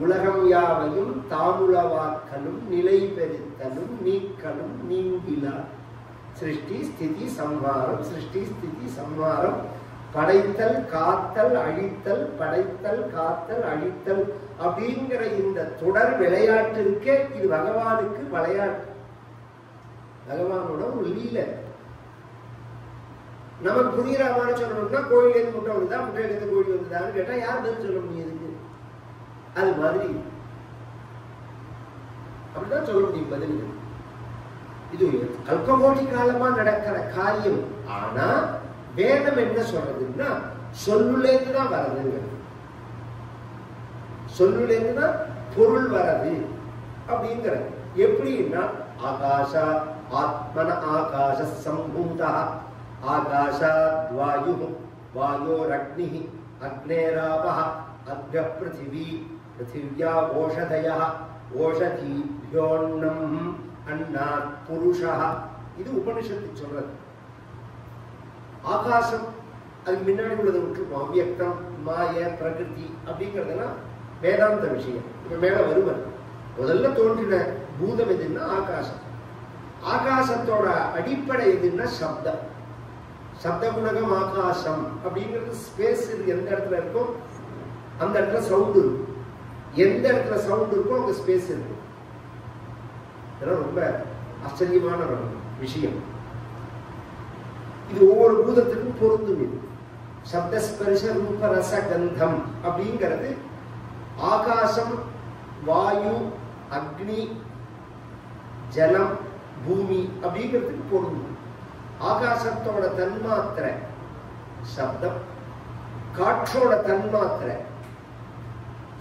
உலகம் யாவையும் தாமுளவாக்கலும் நிலை பெருத்தலும் நீக்கலும் நீங்கிலா சிருஷ்டி ஸ்திதி சம்ஹாரம், சிருஷ்டி ஸ்திதி சம்ஹாரம், படைத்தல் காத்தல் அழித்தல், படைத்தல் காத்தல் அழித்தல் அப்படிங்கிற இந்த தொடர் விளையாட்டு இருக்கே, இது பகவானுக்கு விளையாட்டு, பகவானோட ஒரு லீலை. நமக்கு புரியுற மாதிரி சொல்லணும்னா, கோயிலேருந்து முட்டை வந்துதா, முட்டையிலேருந்து கோழி வந்துதான்னு கேட்டா யார் பதில் சொல்ல முடியுது? அது மாதிரி அப்படிதான் சொல்ல முடியும் பதில். இது கல்பகோட்டி காலமா நடக்கிற காரியம். ஆனா வேதம் என்ன சொல்றதுன்னா, சொல்லுலேருந்து தான் வர்றதுங்க, சொல்லுலேருந்து தான் பொருள் வர்றது அப்படிங்கிறது. எப்படின்னா, ஆகாஷா ஆத்மன ஆகாஷ சம்பூதா, ஆகாஷாத் வாயு, வாயோரக்னி, அக்னேராபஹ, அத்ய பிருத்திவி, பிருத்திவ்யா ஓஷதயः, ஓஷதீப்யோன்னம் அன்னாத் புருஷः. இது உபனிஷத்து சொல்றது. ஆகாசம் அதுக்கு முன்னாடி உள்ளதை விட்டுருப்போம். அவ்யக்தம், மாய, பிரகிருதி அப்படிங்கிறதெல்லாம் வேதாந்த விஷயம். இப்ப மேல வருவது முதல்ல தோன்றின பூதம் எதுன்னா ஆகாசம். ஆகாசத்தோட அடிப்படை எதுன்னா சப்தம். சப்த குணகம் ஆகாசம் அப்படிங்கிறது. ஸ்பேஸ் எந்த இடத்துல இருக்கோ அந்த இடத்துல சவுண்ட் இருக்கும், எந்த இடத்துல சவுண்ட் இருக்கோ அங்க ஸ்பேஸ் இருக்கு. இதெல்லாம் ரொம்ப ஆச்சரியமான விஷயம். இது ஒவ்வொரு பூதத்துக்கும் பொருந்தும். இது சப்தஸ்பரிச ரூப ரச கந்தம் அப்படிங்கிறது ஆகாசம், வாயு, அக்னி, ஜலம், பூமி அப்படிங்கிறதுக்கு பொருந்தும். ஆகாசத்தோட தன்மாத்திரை சப்தம், காற்றோட தன்மாத்திரை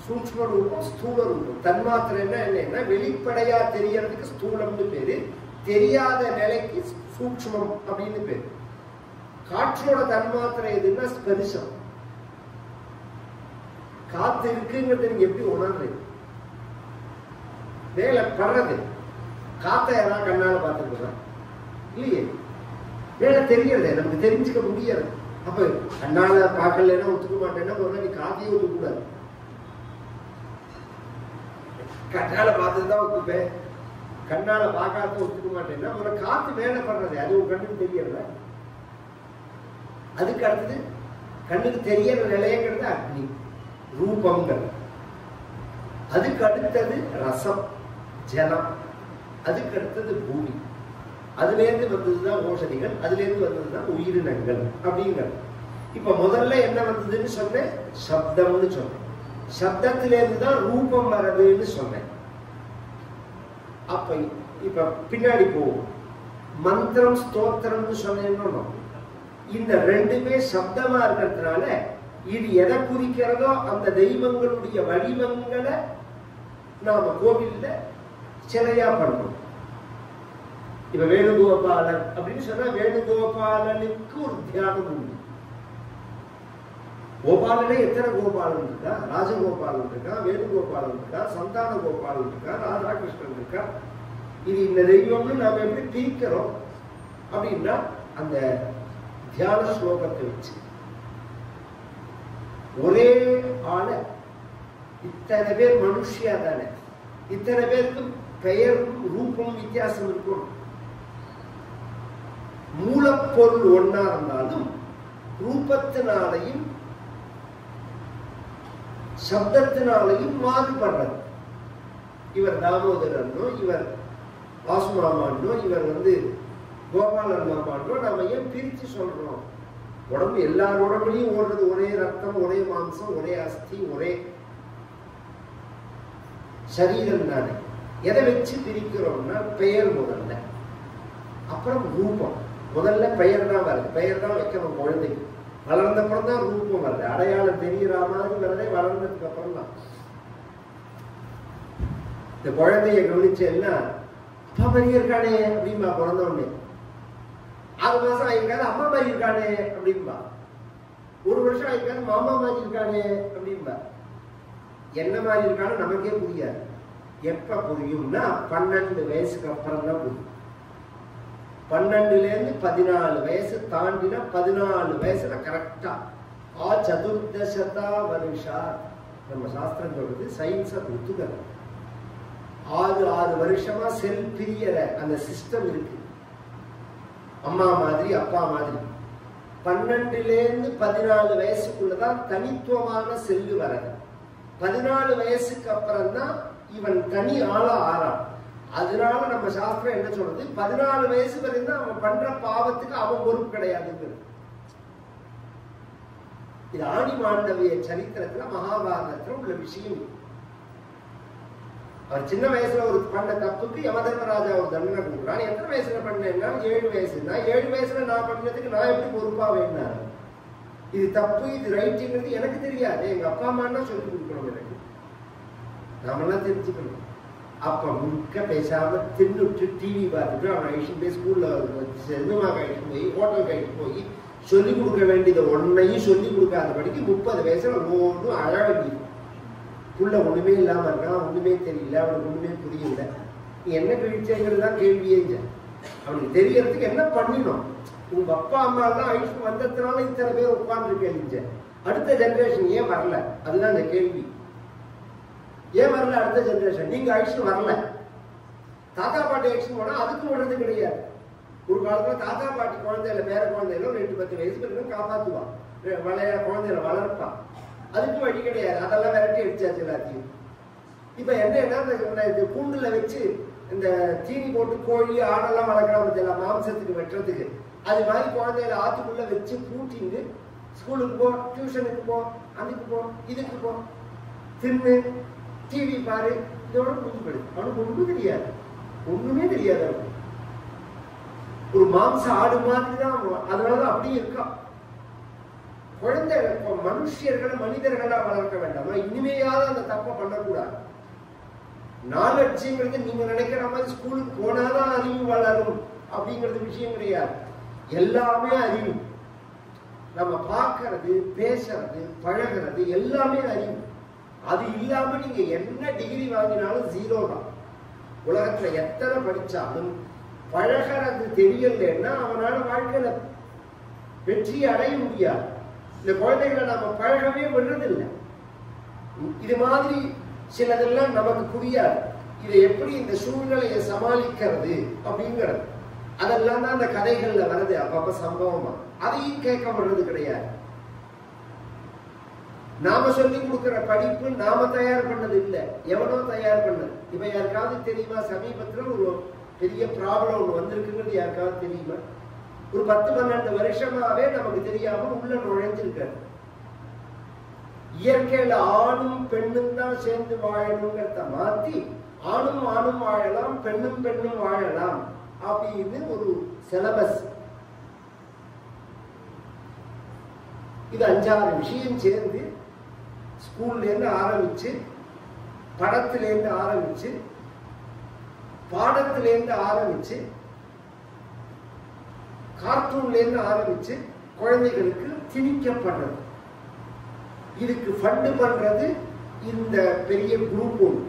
சூக்ஷ்ம ரூபம், ஸ்தூல ரூபம். தன்மாத்திரை என்னன்னா வெளிப்படையா தெரியறதுக்கு ஸ்தூலம்னு பேரு, தெரியாத நிலைக்கு சூக்ஷ்மம் அப்படின்னு பேரு. காற்றோட தன்மாத்திரை எதுன்னா ஸ்பரிசம். காத்து இருக்குங்கிறது நீங்க எப்படி உணர்றீங்க? மேல படுறது காத்த யாராவது கண்ணால பார்த்துருக்கா? இல்லையே. மேல தெரியறது நமக்கு தெரிஞ்சுக்க முடியாது. அப்ப கண்ணால பார்க்கலன்னா ஒத்துக்க மாட்டேன்னா நீ காத்தையே ஒத்துக்க கூடாது. கண்ணால பார்த்துதான் ஒத்துப்பேன், கண்ணால பார்க்காத ஒத்துக்க மாட்டேன்னா காத்து மேல படுறது அது ஒரு கண்ணுக்கு தெரியல. அதுக்கு அடுத்தது கண்ணுக்கு தெரியற நிலையங்கிறது அக்னி ரூபங்கள். அதுக்கு அடுத்தது ரசம் ஜலம். அதுக்கு அடுத்தது பூமி. அதுல இருந்து வந்ததுதான் ஓஷதிகள், அதுல இருந்து வந்ததுதான் உயிரினங்கள் அப்படிங்கிறது. இப்ப முதல்ல என்ன வந்ததுன்னு சொன்னேன், சப்தம்னு சொன்னேன். சப்தத்திலிருந்து தான் ரூபம் வர்றதுன்னு சொன்னேன். அப்ப இப்ப பின்னாடி போவோம். மந்திரம் ஸ்தோத்திரம்னு சொன்னேன்னு இந்த ரெண்டுமே சப்தமா இருக்கிறதுனால இது எதை குறிக்கிறதோ அந்த தெய்வங்களுடைய வடிவங்களை நாம கோவில்ல சிலையா பண்றோம். இப்ப வேணுகோபாலன் அப்படின்னு சொன்னா வேணுகோபாலனுக்கு ஒரு தியானம் உண்டு. கோபாலனே எத்தனை கோபாலன் இருக்கா? ராஜகோபாலன் இருக்கா, வேணுகோபாலன் இருக்கா, சந்தான கோபாலன் இருக்கா, ராதாகிருஷ்ணன் இருக்கா. இது இந்த தெய்வம்னு நாம எப்படி பிரிக்கிறோம் அப்படின்னா அந்த தியான ஸ்லோகத்தை வச்சு ஒரே ஆள இத்தனை பேர் மனுஷியா தானே, இத்தனை பேருக்கு பெயரும் ரூபம் வித்தியாசம் இருக்கும். மூலப்பொருள் ஒன்னா இருந்தாலும் ரூபத்தினாலையும் சப்தத்தினாலையும் மாறுபடுறது. இவர் தாமோதரன்னோ, இவர் வாசுமாமான்னோ, இவர் கோபாலன் மாமான்னோ நாம ஏன் பிரிச்சு சொல்றோம்? உடம்பு எல்லார் உடம்புலையும் ஓடுறது ஒரே ரத்தம், ஒரே மாம்சம், ஒரே அஸ்தி, ஒரே சரீரம் தானே. எதை வச்சு பிரிக்கிறோம்னா பெயர் முதல்ல, அப்புறம் ரூபம். முதல்ல பெயர் தான் வருது, பெயர் தான் வைக்கணும் குழந்தைக்கு. வளர்ந்த அப்புறம் தான் ரூபம் வருது, அடையாளம் தெரிகிற மாதிரி வரதே வளர்ந்ததுக்கு அப்புறம் தான். இந்த குழந்தைய கவனிச்சேன்னா அப்பா மாதிரி இருக்கானே அப்படின்பா. பிறந்த உடனே 6 மாசம் ஆயிருக்காது அம்மா மாதிரி இருக்கானே அப்படின்பா. 1 வருஷம் ஆயிருக்காது மாமா மாதிரி இருக்கானே அப்படின்பா. என்ன மாதிரி இருக்கான்னு நமக்கே புரியாது. எப்ப புரியும்னா 12 வயசுக்கு அப்புறம் தான் புரியும். 12ல இருந்து 14 வயசு தாண்டினா 14 வயசுல கரெக்டா சதுர்தசதா வருஷா நம்ம சாஸ்திரம் சொல்றது சயின்ஸ ஒத்துக்கிறது. 6 வருஷமா செல் பிரியற அந்த சிஸ்டம் இருக்கு. அம்மா மாதிரி அப்பா மாதிரி 12ல இருந்து 14 வயசுக்குள்ளதான் தனித்துவமான செல்லு வரது. 14 வயசுக்கு அப்புறம் தான் இவன் தனி ஆளா ஆறான். அதனால நம்ம சாஸ்திரம் என்ன சொல்றது, 14 வயசு வரைக்கும் அவன் பண்ற பாவத்துக்கு அவன் பொறுப்பு கிடையாதுங்கிறது. இது ஆணி மாண்டவிய சரித்திரத்துல மகாபாரதத்துல உள்ள விஷயம். அவர் சின்ன வயசுல ஒரு பண்ண தப்புக்கு யமதர்மராஜா ஒரு தண்டனை கொடுக்குறான். எத்தனை வயசுல பண்ணேன்னா 7 வயசுனா 7 வயசுல நான் பண்ணதுக்கு நான் எப்படி பொறுப்பா வேண்டாம்? இது தப்பு, இது ரைட்டுங்கிறது எனக்கு தெரியாது. எங்க அப்பா அம்மா சொல்லி கொடுக்கணும். எனக்கு நாமெல்லாம் தெரிஞ்சுக்கணும். அப்ப முழுக்க பேசாம தின்னுட்டு டிவி பார்த்துட்டு அவன் அழிச்சுட்டு போய் ஸ்கூல்ல சினிமா கழிச்சு போய் ஹோட்டல் கழிச்சு போய் சொல்லிக் கொடுக்க வேண்டியதை ஒன்னையும் சொல்லிக் கொடுக்காதபடிக்கு 30 வயசுல ஒன்றும் அழ வேண்டியது. புள்ள ஒண்ணுமே இல்லாம இருக்கான், ஒண்ணுமே தெரியல, அவனுக்கு ஒண்ணுமே புரியல. நீ என்ன கழிச்சேங்கிறது தான் கேள்வியே. அவனுக்கு தெரியறதுக்கு என்ன பண்ணினோம்? உங்க அப்பா அம்மா எல்லாம் அழிச்சு வந்ததுனால இத்தனை பேர் உட்கார்ந்து அடுத்த ஜெனரேஷன் ஏன் வரல? அதுதான் இந்த கேள்வி. ஏன் வரல அடுத்த ஜெனரேஷன்? நீங்க அழிச்சு வரல. தாத்தா பாட்டி அழிச்சு போனா அதுக்கு விடுறது கிடையாது. ஒரு காலத்துல தாத்தா பாட்டி குழந்தையில பேர குழந்தையில 8-10 வயசு வரைக்கும் காப்பாத்துவான், குழந்தையில வளர்ப்பான். அதுக்கு வழி கிடையாது. அதெல்லாம் விரட்டி அடிச்சாச்சு எல்லாத்தையும். இப்ப என்னன்னா கூண்டுல வச்சு இந்த தீனி போட்டு கோழி ஆடெல்லாம் வளர்க்கறாங்க மாம்சத்துக்கு வெட்டுறதுக்கு. அது மாதிரி குழந்தையில ஆத்துக்குள்ள வச்சு பூட்டிட்டு ஸ்கூலுக்கு போ, டியூஷனுக்கு போ, அதுக்கு போ, இதுக்கு போ, தின்னு, டிவி பாரு, இதோட முடிஞ்சு போயிடுது. அவனுக்கு ஒண்ணும் தெரியாது, ஒண்ணுமே தெரியாது. அவனுக்கு ஒரு மாம்ச ஆடு மாதிரி தான். அதனாலதான் அப்படியே இருக்கான். குழந்தை மனுஷர்களை மனிதர்களா வளர்க்க வேண்டாமா? இனிமையாவது அந்த தப்பை பண்ணக்கூடாது. நாலட்சியங்கிறது நீங்க நினைக்கிற மாதிரி ஸ்கூலுக்கு போனாதான் அறிவு வளரும் அப்படிங்கிறது விஷயம் கிடையாது. எல்லாமே அறிவு. நம்ம பார்க்கறது, பேசுறது, பழகிறது எல்லாமே அறிவு. அது இல்லாம நீங்க என்ன டிகிரி வாங்கினாலும் 0 தான். உலகத்துல எத்தனை படிச்சாலும் பழகிறது தெரியலன்னா அவனால வாழ்க்கையில வெற்றி அடைய முடியாது. இந்த குழந்தைகளை நம்ம பழகவே விடுறதில்லை. இது மாதிரி சிலதெல்லாம் நமக்கு புரியாது. இதை எப்படி இந்த சூழ்நிலையை சமாளிக்கிறது அப்படிங்கிறது. அதெல்லாம் தான் அந்த கதைகள்ல வருது அப்பப்ப சம்பவமா. அதையும் கேட்கப்படுறது கிடையாது. நாம சொல்லி கொடுக்கிற படிப்பு நாம தயார் பண்ணது இல்லை, எவனோ தயார் பண்ணது. இப்ப யாருக்காவது தெரியுமா சமீபத்துல ஒரு பெரிய ப்ராப்ளம் ஒண்ணு வந்திருக்குங்கிறது யாருக்காவது தெரியுமா? ஒரு 10-12 வருஷமாவே நமக்கு தெரியாம உள்ள நுழைஞ்சிருக்காரு. இயற்கையில ஆணும் பெண்ணும் தான் சேர்ந்து வாழணுங்கிறத மாத்தி ஆணும் ஆணும் வாழலாம், பெண்ணும் பெண்ணும் வாழலாம் அப்படின்னு ஒரு சிலபஸ். இது 5-6 விஷயம் சேர்ந்து ஸ்கூல்ல இருந்து ஆரம்பிச்சு, படத்திலேருந்து ஆரம்பிச்சு, பாடத்திலேருந்து ஆரம்பிச்சு, கார்ட்டூன்ல இருந்து ஆரம்பிச்சு குழந்தைகளுக்கு திணிக்கப்படுறது. இதுக்கு ஃபண்ட் பண்றது இந்த பெரிய குரூப் ஒன்று.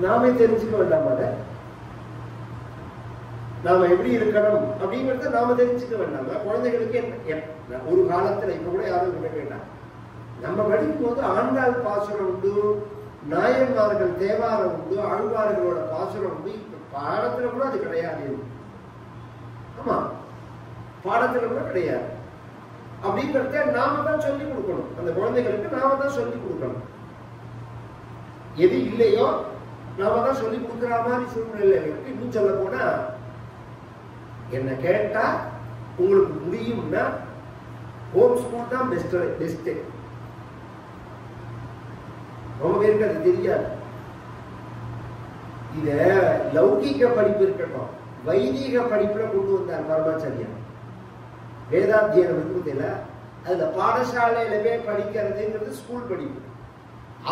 நாமே தெரிஞ்சுக்க வேண்டாம், அத நாம எப்படி இருக்கணும் அப்படிங்கறத நாம தெரிஞ்சுக்க வேண்டாம். குழந்தைகளுக்கு ஒரு காலத்துல இப்ப கூட யாரும் விட வேண்டாம். நம்ம படிக்கும் போது ஆண்டாள் பாசுரம் உண்டு, நாயன்மார்கள் தேவாரம் உண்டு, ஆழ்வார்களோட பாசுரம் உண்டு. இப்ப பாடத்துல கூட அது கிடையாது. ஆமா, பாடத்துல கூட கிடையாது. அப்படிங்கறத நாம தான் சொல்லிக் கொடுக்கணும். அந்த குழந்தைகளுக்கு நாம தான் சொல்லிக் கொடுக்கணும். எது இல்லையோ நாம தான் சொல்லிக் கொடுக்குற மாதிரி சூழ்நிலை இருக்கு. இன்னும் சொல்ல போனா, என்ன கேட்டா உங்களுக்கு முடியும்னா ஹோம் ஸ்கூல் தான் பெஸ்ட். ரொம்ப பேருக்கு அது தெரியாது. இத லௌகிக படிப்பு இருக்கட்டும், வைதிக படிப்புல கொண்டு வந்தார் பரமாச்சாரியா. வேதாத்தியனம் இருக்குதுல, அதுல பாடசாலையில போய் படிக்கிறதுங்கிறது ஸ்கூல் படிப்பு.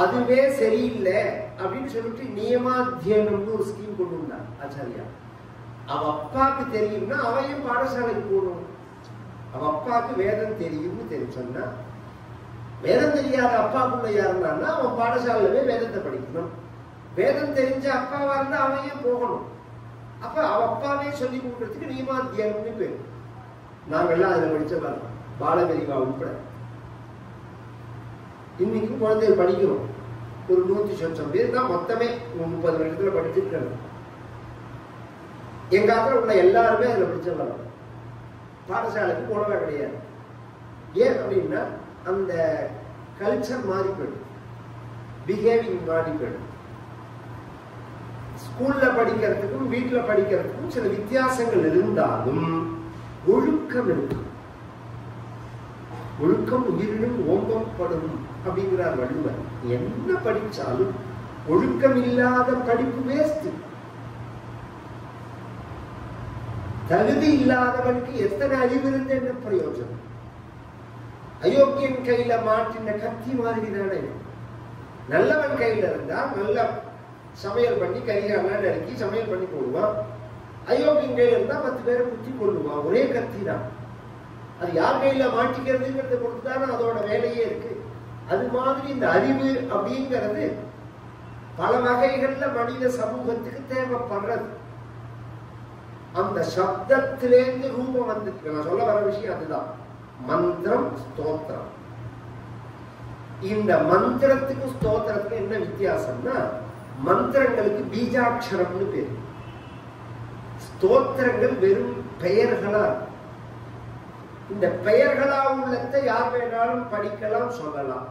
அதுவே சரியில்லை அப்படின்னு சொல்லிட்டு நியமாத்தியனம்னு ஒரு ஸ்கீம் கொண்டு வந்தார் ஆச்சாரியா. அவ அப்பாவுக்கு தெரியும்னா அவையும் பாடசாலைக்கு போகணும். அவ அப்பாவுக்கு வேதம் தெரியும்னு தெரிஞ்சோம்னா, வேதம் தெரியாத அப்பாக்குள்ள யாருன்னா அவன் பாடசாலையில வேதத்தை படிக்கணும். வேதம் தெரிஞ்ச அப்பாவா இருந்தா அவையும் போகணும். அப்ப அவ அப்பாவே சொல்லி கொடுக்கறதுக்கு நியமாத்தியனம்னு பேரு. நாங்கெல்லாம் அதுல படிச்ச பாலபெரிவா உட்பட இன்னைக்கும் குழந்தைகள் படிக்கிறோம். ஒரு 100 சொச்சம் பேர் தான் மொத்தமே 30 வருஷத்துல படிச்சிருக்காங்க. எங்க ஆத்துல உள்ள எல்லாருமே அதுல படிச்ச வரோம். பாடசாலைக்கு போனவே கிடையாது. ஏன் அப்படின்னா அந்த கல்ச்சர் மாறி போயிடும், பிஹேவிங் மாறி போயிடும். ஸ்கூல்ல படிக்கிறதுக்கும் வீட்டுல படிக்கிறதுக்கும் சில வித்தியாசங்கள் இருந்தாலும் ஒழுக்கம் இருக்கு. ஒழுக்கம் உயிரினும் ஓம்பப்படும் அப்படிங்கிறார் வள்ளுவர். என்ன படிச்சாலும் ஒழுக்கம் இல்லாத படிப்பு வேஸ்ட். தகுதி இல்லாதவனுக்கு எத்தனை அறிவு இருந்து என்ன பிரயோஜனம்? அயோக்கியன் கையில மாட்டின கத்தி மாதிரி தானே. நல்லவன் கையில இருந்தா நல்ல சமையல் பண்ணி கரிகாலாம் நறுக்கி சமையல் பண்ணி போடுவான். அயோக்கியன் கையில இருந்தா 10 பேரை குத்தி கொள்ளுவான். ஒரே கத்தி தான். அது யார் கையில மாட்டிக்கிறதுங்கிறத பொறுத்துதானே அதோட வேலையே இருக்கு. அது மாதிரி இந்த அறிவு அப்படிங்கிறது பல வகைகள்ல மனித சமூகத்துக்கு தேவைப்படுறது. அந்த சப்தத்திலேருந்து ரூபம் வந்துருக்கு. நான் சொல்ல வர விஷயம் அதுதான். மந்திரம், ஸ்தோத்திரம். இந்த மந்திரத்துக்கும் ஸ்தோத்திரத்துக்கும் என்ன வித்தியாசம்னா, மந்திரங்களுக்கு பீஜாட்சரம்னு பேரு, ஸ்தோத்திரங்கள் வெறும் பெயர்களா. இந்த பெயர்களா உள்ளத்தை யார் வேணாலும் படிக்கலாம், சொல்லலாம்.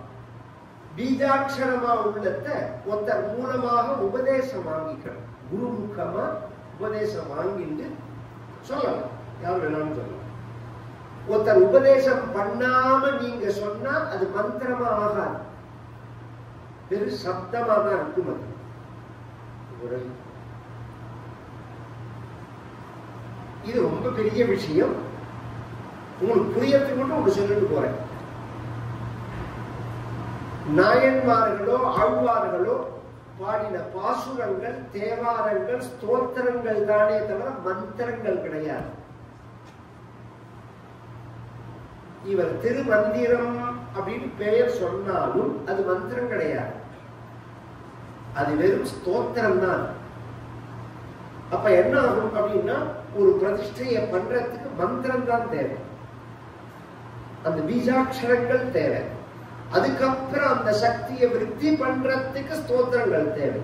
பீஜாட்சரமா உள்ளத்தை ஒருத்தர் மூலமாக உபதேசம் வாங்கிக்கணும். குருமுகமா உபதேசம் வாங்கிட்டு சொல்லலாம், யார் வேணாலும் சொல்லலாம். ஒருத்தர் உபதேசம் பண்ணாம நீங்க சொன்னா அது மந்திரமா ஆகாது, பெரு சப்தமா தான் இருக்கும். அது இது ரொம்ப பெரிய விஷயம். உங்களுக்கு புரியறதுக்கு மட்டும் ஒன்று சொல்லிட்டு போறேன். நாயன்மார்களோ ஆழ்வார்களோ பாடின பாசுரங்கள், தேவாரங்கள், ஸ்தோத்திரங்கள் தானே தவிர மந்திரங்கள் கிடையாது. இவர் திருமந்திரம் அப்படின்னு பெயர் சொன்னாலும் அது மந்திரம் கிடையாது, அது வெறும் ஸ்தோத்திரம் தான். அப்ப என்ன ஆகும் அப்படின்னா, ஒரு பிரதிஷ்டையை பண்றதுக்கு மந்திரம் தான் தேவை, அந்த பீஜாட்சரங்கள் தேவை. அதுக்கப்புறம் அந்த சக்தியை விருத்தி பண்றதுக்கு ஸ்தோத்திரங்கள் தேவை.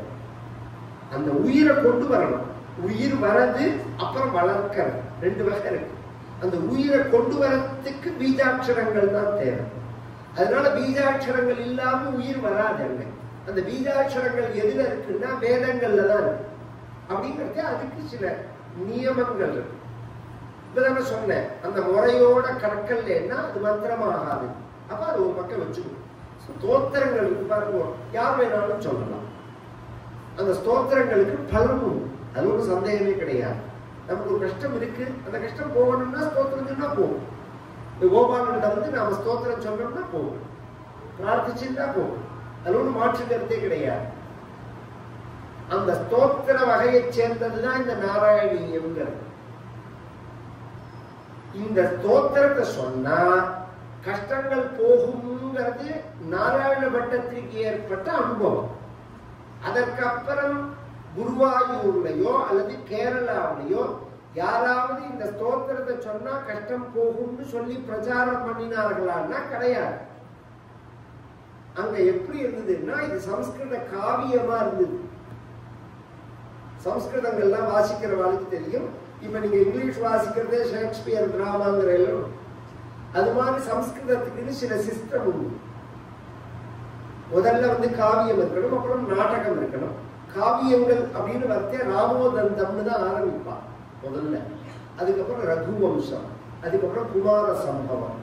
அந்த உயிரை கொண்டு வரணும். உயிர் வரது அப்புறம் வளர்க்கிறது, ரெண்டு வகை இருக்கு. அந்த உயிரை கொண்டு வரத்துக்கு பீஜாட்சரங்கள் தான் தேவை. அதனால பீஜாட்சரங்கள் இல்லாம உயிர் வராதுங்க. அந்த பீஜாட்சரங்கள் எதுல இருக்குன்னா வேதங்கள்ல தான் இருக்கு. அப்படிங்கிறது அதுக்கு சில நியமங்கள் இருக்கு. இப்பதான் சொன்னேன், அந்த முறையோட கற்கல்னா அது மந்திரமாகாது. அப்ப அது ஒரு பக்கம் வச்சுக்கணும். ஸ்தோத்திரங்களுக்கு பாருங்க, யார் வேணாலும் சொல்லலாம். அந்த ஸ்தோத்திரங்களுக்கு பலன் உண்டு, அது ஒன்றும் சந்தேகமே கிடையாது. நமக்கு ஒரு கஷ்டம் இருக்கு, அந்த கஷ்டம் போகணும்னா ஸ்தோத்திரம் சொன்னா போகும். கோபாலன்கிட்ட வந்து நாம ஸ்தோத்திரம் சொன்னோம்னா போகும், பிரார்த்திச்சுன்னா போகும், அது ஒன்றும் மாற்று கருத்தே கிடையாது. அந்த ஸ்தோத்திர வகையை சேர்ந்ததுதான் இந்த நாராயணீயம்ங்கிறது. இந்த ஸ்தோத்திரத்தை சொன்னா கஷ்டங்கள் போகும்ங்கிறது நாராயண பட்டத்திற்கு ஏற்பட்ட அனுபவம். அதற்கு அப்புறம் குருவாயூர்லயோ அல்லது கேரளாவிலையோ யாராவது இந்த ஸ்தோத்திரத்தை சொன்னா கஷ்டம் போகும்னு சொல்லி பிரச்சாரம் பண்ணினார்களான்னா கிடையாது. அங்க எப்படி இருந்ததுன்னா இது சம்ஸ்கிருத காவியமா இருந்தது. சம்ஸ்கிருதங்கள்லாம் வாசிக்கிறவாளுக்கு தெரியும். இப்ப நீங்க இங்கிலீஷ் வாசிக்கிறதே ஷேக்ஸ்பியர் டிராமாங்கிற அது மாதிரி சம்ஸ்கிருதத்துக்கு சில சிஸ்டம் உண்டு. முதல்ல வந்து காவியம் இருக்கணும், அப்புறம் நாடகம் இருக்கணும். காவியங்கள் அப்படின்னு வர்த்தே ராமோதந்தம்னு தான் ஆரம்பிப்பான் முதல்ல. அதுக்கப்புறம் ரகுவம்சம், அதுக்கப்புறம் குமார சம்பவம்,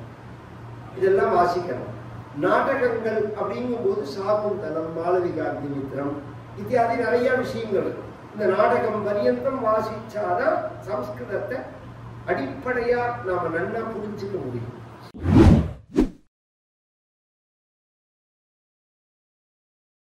இதெல்லாம் வாசிக்கணும். நாடகங்கள் அப்படிங்கும் போது சாகுந்தலம், மாளவிகாக்னிமித்திரம் இத்தியாதி நிறைய விஷயங்கள். இந்த நாடகம் பரியந்தம் வாசிச்சாதான் சம்ஸ்கிருதத்தை அடிப்படையா நாம நல்லா புரிஞ்சுக்க முடியும்.